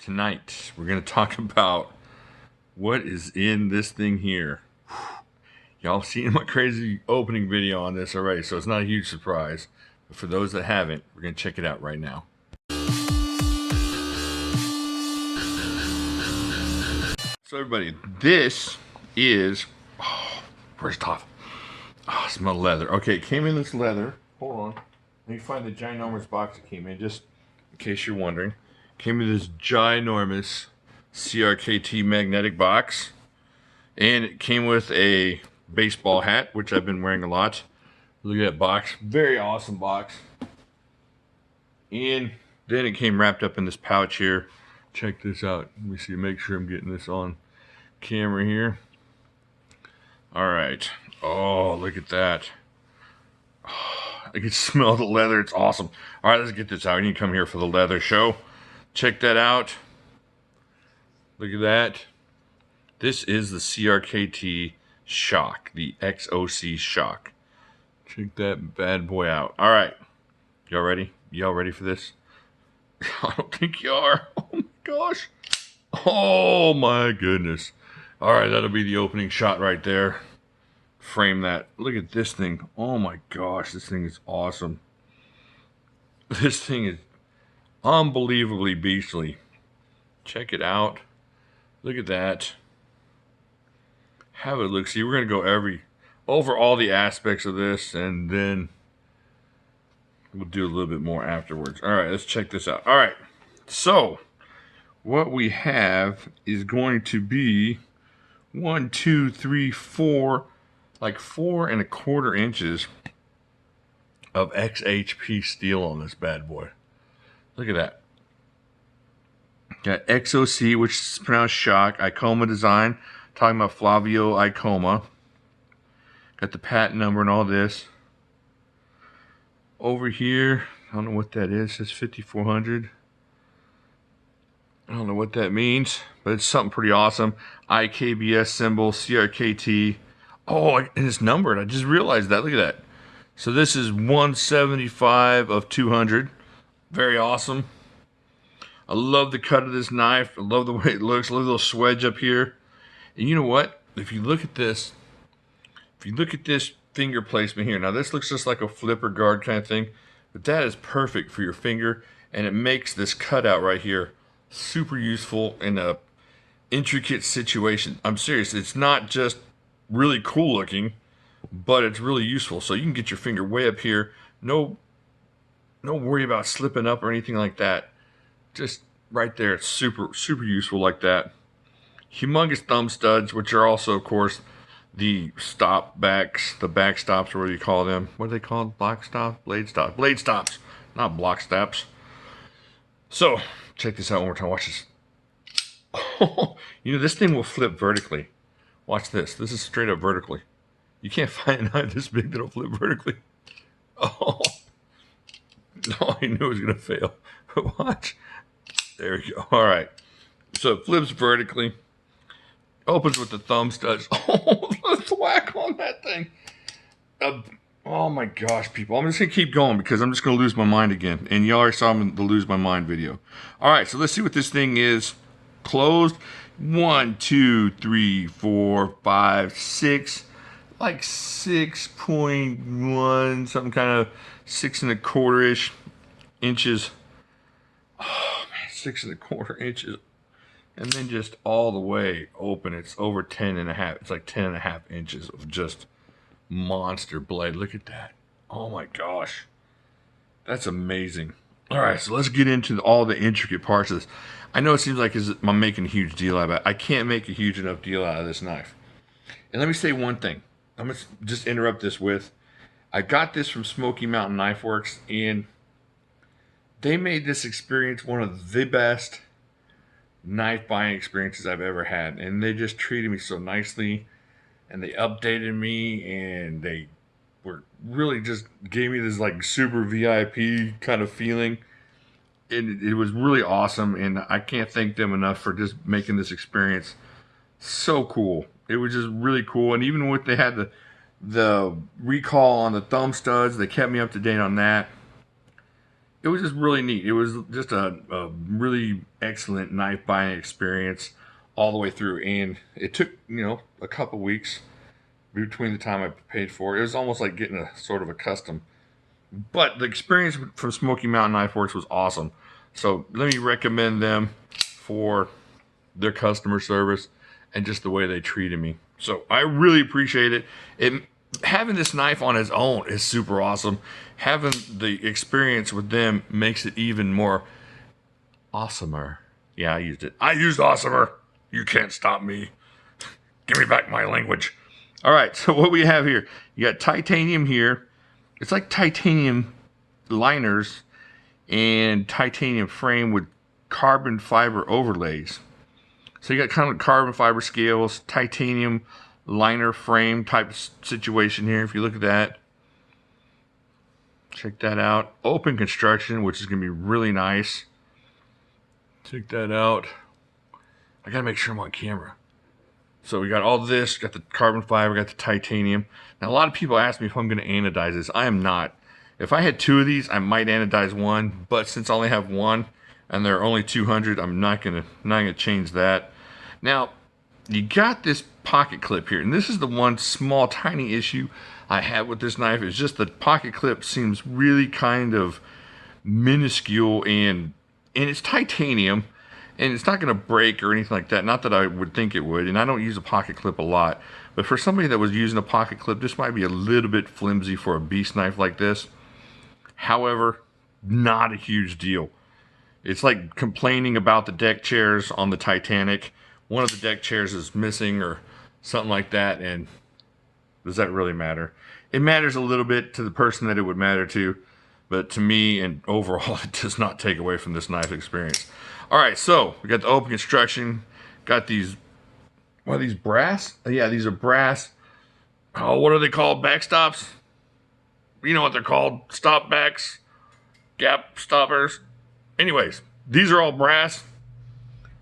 Tonight, we're going to talk about what is in this thing here. Y'all seen my crazy opening video on this already, so it's not a huge surprise. But for those that haven't, we're going to check it out right now. So everybody, this is, first off, I smell leather. Okay, it came in this leather. Hold on. Let me find the ginormous box it came in, just in case you're wondering. Came in this ginormous CRKT magnetic box. And it came with a baseball hat, which I've been wearing a lot. Look at that box. Very awesome box. And then it came wrapped up in this pouch here. Check this out. Let me see, make sure I'm getting this on camera here. Alright. Oh, look at that. Oh, I can smell the leather. It's awesome. Alright, let's get this out. You need to come here for the leather show. Check that out. Look at that. This is the CRKT Shock, the XOC Shock. Check that bad boy out. All right, y'all ready? Y'all ready for this? I don't think you are. Oh my gosh. Oh my goodness. All right, that'll be the opening shot right there. Frame that. Look at this thing. Oh my gosh, this thing is awesome. This thing is unbelievably beastly. Check it out. Look at that. Have a look. See, we're going to go over all the aspects of this, and then we'll do a little bit more afterwards. All right, let's check this out. All right, so what we have is going to be 1, 2, 3, 4, like 4 1/4 inches of XHP steel on this bad boy. Look at that. Got XOC, which is pronounced shock. Icoma design. Talking about Flavio Icoma. Got the patent number and all this. Over here, I don't know what that is. It says 5400. I don't know what that means, but it's something pretty awesome. IKBS symbol, CRKT. Oh, and it's numbered. I just realized that. Look at that. So this is 175 of 200. Very awesome. I love the cut of this knife. I love the way it looks. Look at the little swedge up here. And you know what? If you look at this finger placement here. Now this looks just like a flipper guard kind of thing, but that is perfect for your finger, and it makes this cutout right here super useful in a intricate situation. I'm serious. It's not just really cool looking, but it's really useful. So you can get your finger way up here. No worry about slipping up or anything like that. Just right there, it's super useful like that. Humongous thumb studs, which are also, of course, the stop backs, the back stops, or what do you call them? What are they called? Block stops? Blade stops. Blade stops, not block stops. So, check this out one more time. Watch this. Oh, you know, this thing will flip vertically. Watch this. This is straight up vertically. You can't find a knife this big that'll flip vertically. Oh, I knew it was going to fail. But watch. There we go. All right. So it flips vertically. Opens with the thumb studs. Oh, the thwack on that thing. Oh my gosh, people. I'm just going to keep going because I'm just going to lose my mind again. And you already saw the lose my mind video. All right, so let's see what this thing is. Closed. 1, 2, 3, 4, 5, 6. Like 6.1, something kind of 6 1/4-ish inches. Oh man, 6 1/4 inches. And then just all the way open, it's over 10.5. It's like 10.5 inches of just monster blade. Look at that. Oh my gosh. That's amazing. All right, so let's get into all the intricate parts of this. I know it seems like I'm making a huge deal out of it. I can't make a huge enough deal out of this knife. And let me say one thing. I'm going to just interrupt this with, I got this from Smoky Mountain Knife Works, and they made this experience one of the best knife buying experiences I've ever had. And they just treated me so nicely, and they updated me, and they were really just gave me this like super VIP kind of feeling. It was really awesome, and I can't thank them enough for just making this experience so cool. It was just really cool. And even when they had the recall on the thumb studs, they kept me up to date on that. it was just really neat. It was just a really excellent knife buying experience all the way through, and it took a couple weeks between the time I paid for it. It was almost like getting a sort of a custom. But the experience from Smoky Mountain Knife Works was awesome. So let me recommend them for their customer service and just the way they treated me. So I really appreciate it. Having this knife on its own is super awesome. Having the experience with them makes it even more awesomer. Yeah, I used it. I used awesomer. You can't stop me. Give me back my language. All right, so what we have here, you got titanium here. It's like titanium liners and titanium frame with carbon fiber overlays. So you got kind of carbon fiber scales, titanium liner frame type situation here. If you look at that, check that out. Open construction, which is going to be really nice. Check that out. I got to make sure I'm on camera. So we got all this, got the carbon fiber, got the titanium. Now a lot of people ask me if I'm going to anodize this. I am not. If I had two of these, I might anodize one, but since I only have one and they're only 200, I'm not gonna change that. Now, you got this pocket clip here, and this is the one small tiny issue I have with this knife. Is just the pocket clip seems really kind of minuscule, and it's titanium, and it's not going to break or anything like that. Not that I would think it would, and I don't use a pocket clip a lot, but for somebody that was using a pocket clip, this might be a little bit flimsy for a beast knife like this. However, not a huge deal. It's like complaining about the deck chairs on the Titanic. One of the deck chairs is missing or something like that, and does that really matter? It matters a little bit to the person that it would matter to, but to me and overall, it does not take away from this knife experience. All right, so we got the open construction, got these, what are these, brass? Yeah, these are brass. Oh, what are they called? Backstops? You know what they're called, stop backs, gap stoppers. Anyways, these are all brass,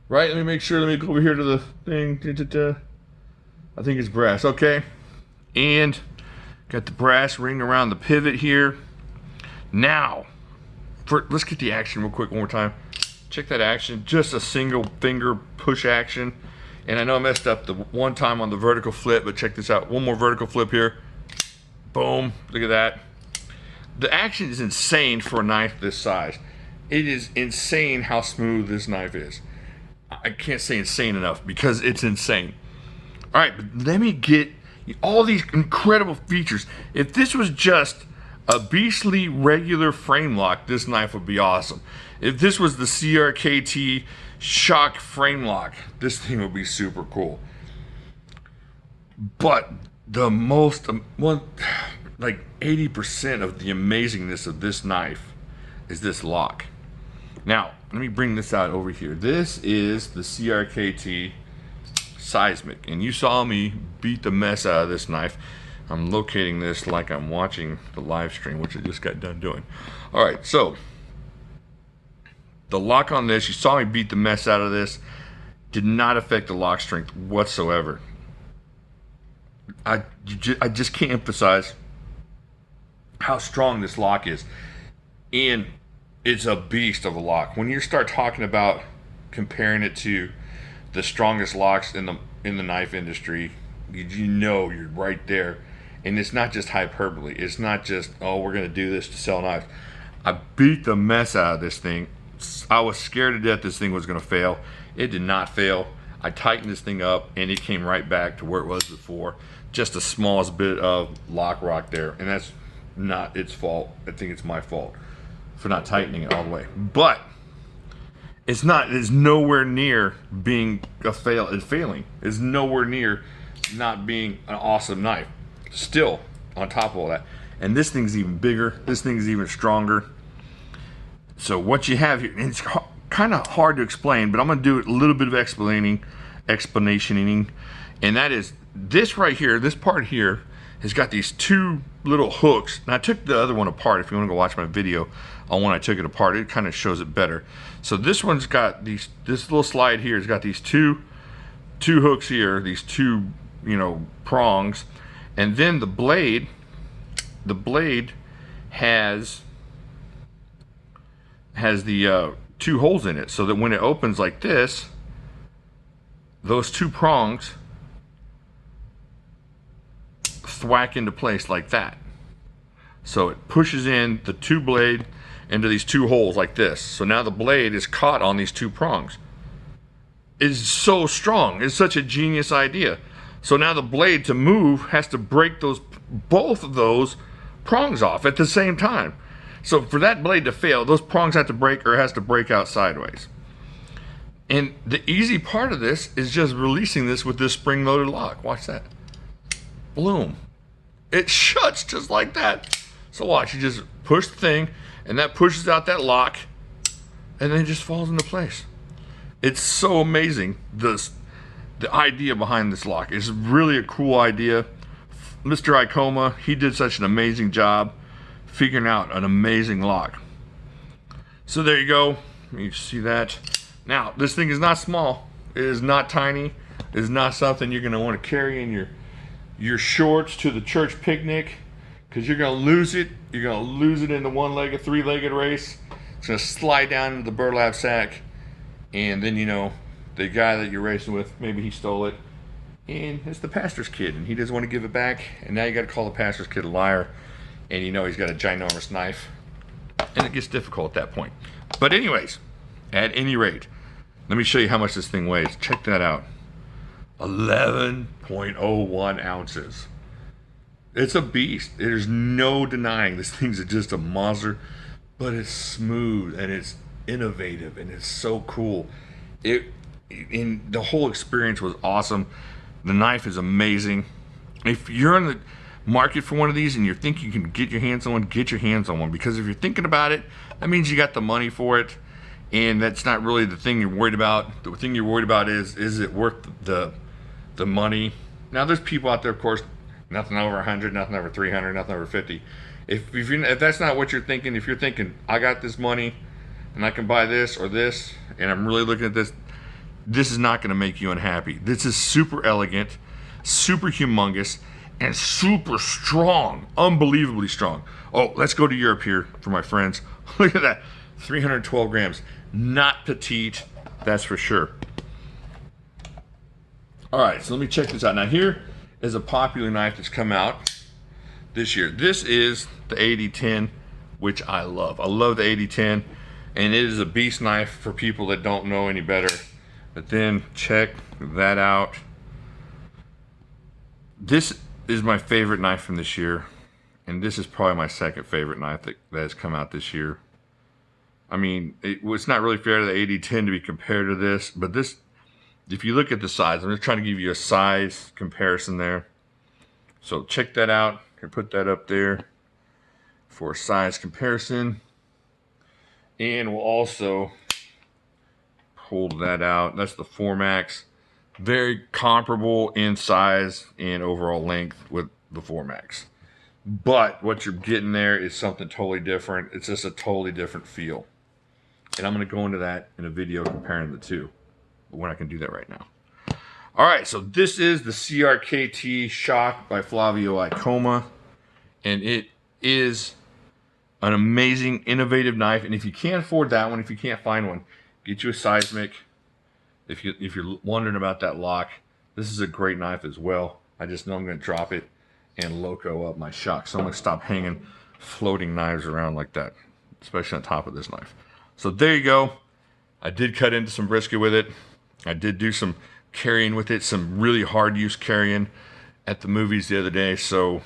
right? Let me make sure, let me go over here to the thing. I think it's brass, okay. And got the brass ring around the pivot here. Now, let's get the action real quick one more time. Check that action, just a single finger push action. And I know I messed up the one time on the vertical flip, but check this out. One more vertical flip here. Boom, look at that. The action is insane for a knife this size. It is insane how smooth this knife is. I can't say insane enough because it's insane. All right, but let me get all these incredible features. If this was just a beastly regular frame lock, this knife would be awesome. If this was the CRKT XOC frame lock, this thing would be super cool. But the most, like 80% of the amazingness of this knife is this lock. Now, let me bring this out over here. This is the CRKT Seismic, and you saw me beat the mess out of this knife. I'm locating this like I'm watching the live stream, which I just got done doing. All right, so the lock on this, you saw me beat the mess out of this, did not affect the lock strength whatsoever. I just can't emphasize how strong this lock is, and it's a beast of a lock. When you start talking about comparing it to the strongest locks in the knife industry, you know you're right there. And it's not just hyperbole. It's not just, oh, we're gonna do this to sell knives. I beat the mess out of this thing. I was scared to death this thing was gonna fail. It did not fail. I tightened this thing up and it came right back to where it was before. Just the smallest bit of lock rock there, and that's not its fault. I think it's my fault for not tightening it all the way. But it's nowhere near being failing. It's nowhere near not being an awesome knife. Still, on top of all that. And this thing's even bigger. This thing's even stronger. So what you have here, and it's kind of hard to explain, but I'm going to do a little bit of explanationing, and that is this right here, this part here, has got these two little hooks. Now I took the other one apart. If you want to go watch my video on when I took it apart, it kind of shows it better. So this one's got this little slide here has got these two hooks here, these two, prongs, and then the blade has has the 2 holes in it, so that when it opens like this, those 2 prongs thwack into place like that. So it pushes in the 2 blade into these 2 holes like this. So now the blade is caught on these 2 prongs. It's so strong. It's such a genius idea. So now the blade to move has to break both of those prongs off at the same time. So for that blade to fail, those prongs have to break, or it has to break out sideways. And the easy part of this is just releasing this with this spring-loaded lock. Watch that. Bloom. It shuts just like that. So watch, you just push the thing, and that pushes out that lock, and then it just falls into place. It's so amazing. The idea behind this lock is really a cool idea. Mr. Ikoma, he did such an amazing job figuring out an amazing lock. So there you go. You see that. Now, this thing is not small. It is not tiny. It is not something you're going to want to carry in your shorts to the church picnic, because you're going to lose it. You're going to lose it in the 3-legged race. It's going to slide down into the burlap sack, and then, you know, the guy that you're racing with, maybe he stole it, and it's the pastor's kid, and he doesn't want to give it back, and now you got to call the pastor's kid a liar, and you know he's got a ginormous knife, and it gets difficult at that point. But anyways, at any rate, let me show you how much this thing weighs. Check that out. 11.01 ounces. It's a beast. There's no denying this thing's just a monster, but it's smooth and it's innovative and it's so cool. The whole experience was awesome. The knife is amazing. If you're in the market for one of these and you think you can get your hands on one, get your hands on one, because if you're thinking about it, that means you got the money for it, and that's not really the thing you're worried about. The thing you're worried about is it worth the money? Now, there's people out there, of course, nothing over 100, nothing over 300, nothing over 50. If that's not what you're thinking, if you're thinking, I got this money and I can buy this or this, and I'm really looking at this, this is not going to make you unhappy. This is super elegant, super humongous, and super strong, unbelievably strong. Oh, let's go to Europe here for my friends. Look at that, 312 grams. Not petite, that's for sure. All right, so let me check this out. Now, here is a popular knife that's come out this year. This is the 8010, which I love. I love the 8010, and it is a beast knife for people that don't know any better. But then check that out. This is my favorite knife from this year, and this is probably my second favorite knife that has come out this year. I mean, it's not really fair to the 8010 to be compared to this, but this, if you look at the size, I'm just trying to give you a size comparison there. So check that out. I can put that up there for a size comparison. And we'll also pull that out. That's the 4MAX. Very comparable in size and overall length with the 4MAX. But what you're getting there is something totally different. It's just a totally different feel. And I'm going to go into that in a video comparing the two. But we're not going to do that right now. All right, so this is the CRKT XOC by Flavio Ikoma. And it is an amazing, innovative knife. And if you can't afford that one, if you can't find one, get you a seismic. If you're wondering about that lock, this is a great knife as well. I just know I'm going to drop it and loco up my shock. So I'm going to stop hanging floating knives around like that, especially on top of this knife. So there you go. I did cut into some brisket with it. I did do some carrying with it, some really hard use carrying at the movies the other day. So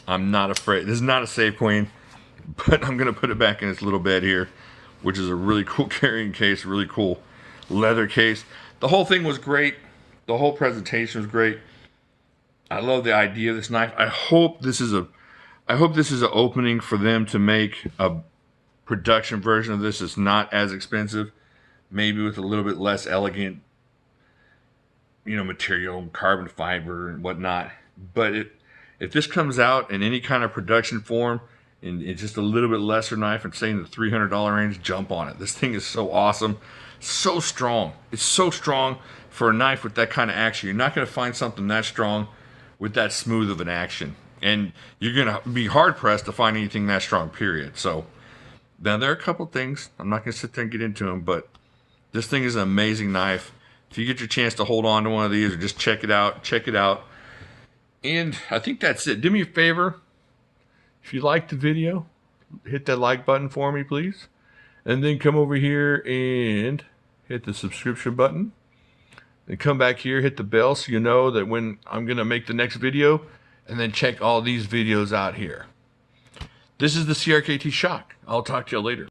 I'm not afraid. This is not a Save Queen, but I'm going to put it back in its little bed here, which is a really cool carrying case, really cool leather case. The whole thing was great. The whole presentation was great. I love the idea of this knife. I hope this is an opening for them to make a production version of this that's not as expensive, maybe with a little bit less elegant, material, carbon fiber and whatnot. But if this comes out in any kind of production form, and it's just a little bit lesser knife, and say in the $300 range, jump on it. This thing is so awesome, so strong. It's so strong for a knife with that kind of action. You're not going to find something that strong with that smooth of an action, and you're going to be hard pressed to find anything that strong, period. So Now, there are a couple things. I'm not going to sit there and get into them, but this thing is an amazing knife. If you get your chance to hold on to one of these or just check it out, check it out. And I think that's it. Do me a favor. If you liked the video, hit that like button for me, please. And then come over here and hit the subscription button. Then come back here, hit the bell so you know that when I'm going to make the next video. And then check all these videos out here. This is the CRKT Shock. I'll talk to you later.